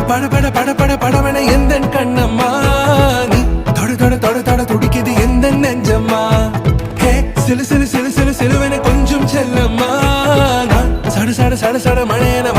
பட பட பட பட படவன எந்த கண்ணம்மா நீ தொட தொட தொட தொட துடிக்குது எந்த நெஞ்சம்மா ஹே சிலு சிலு சிலு சிலு சிலுவன கொஞ்சம் செல்லம்மா நான் சட சட சட சட மழையன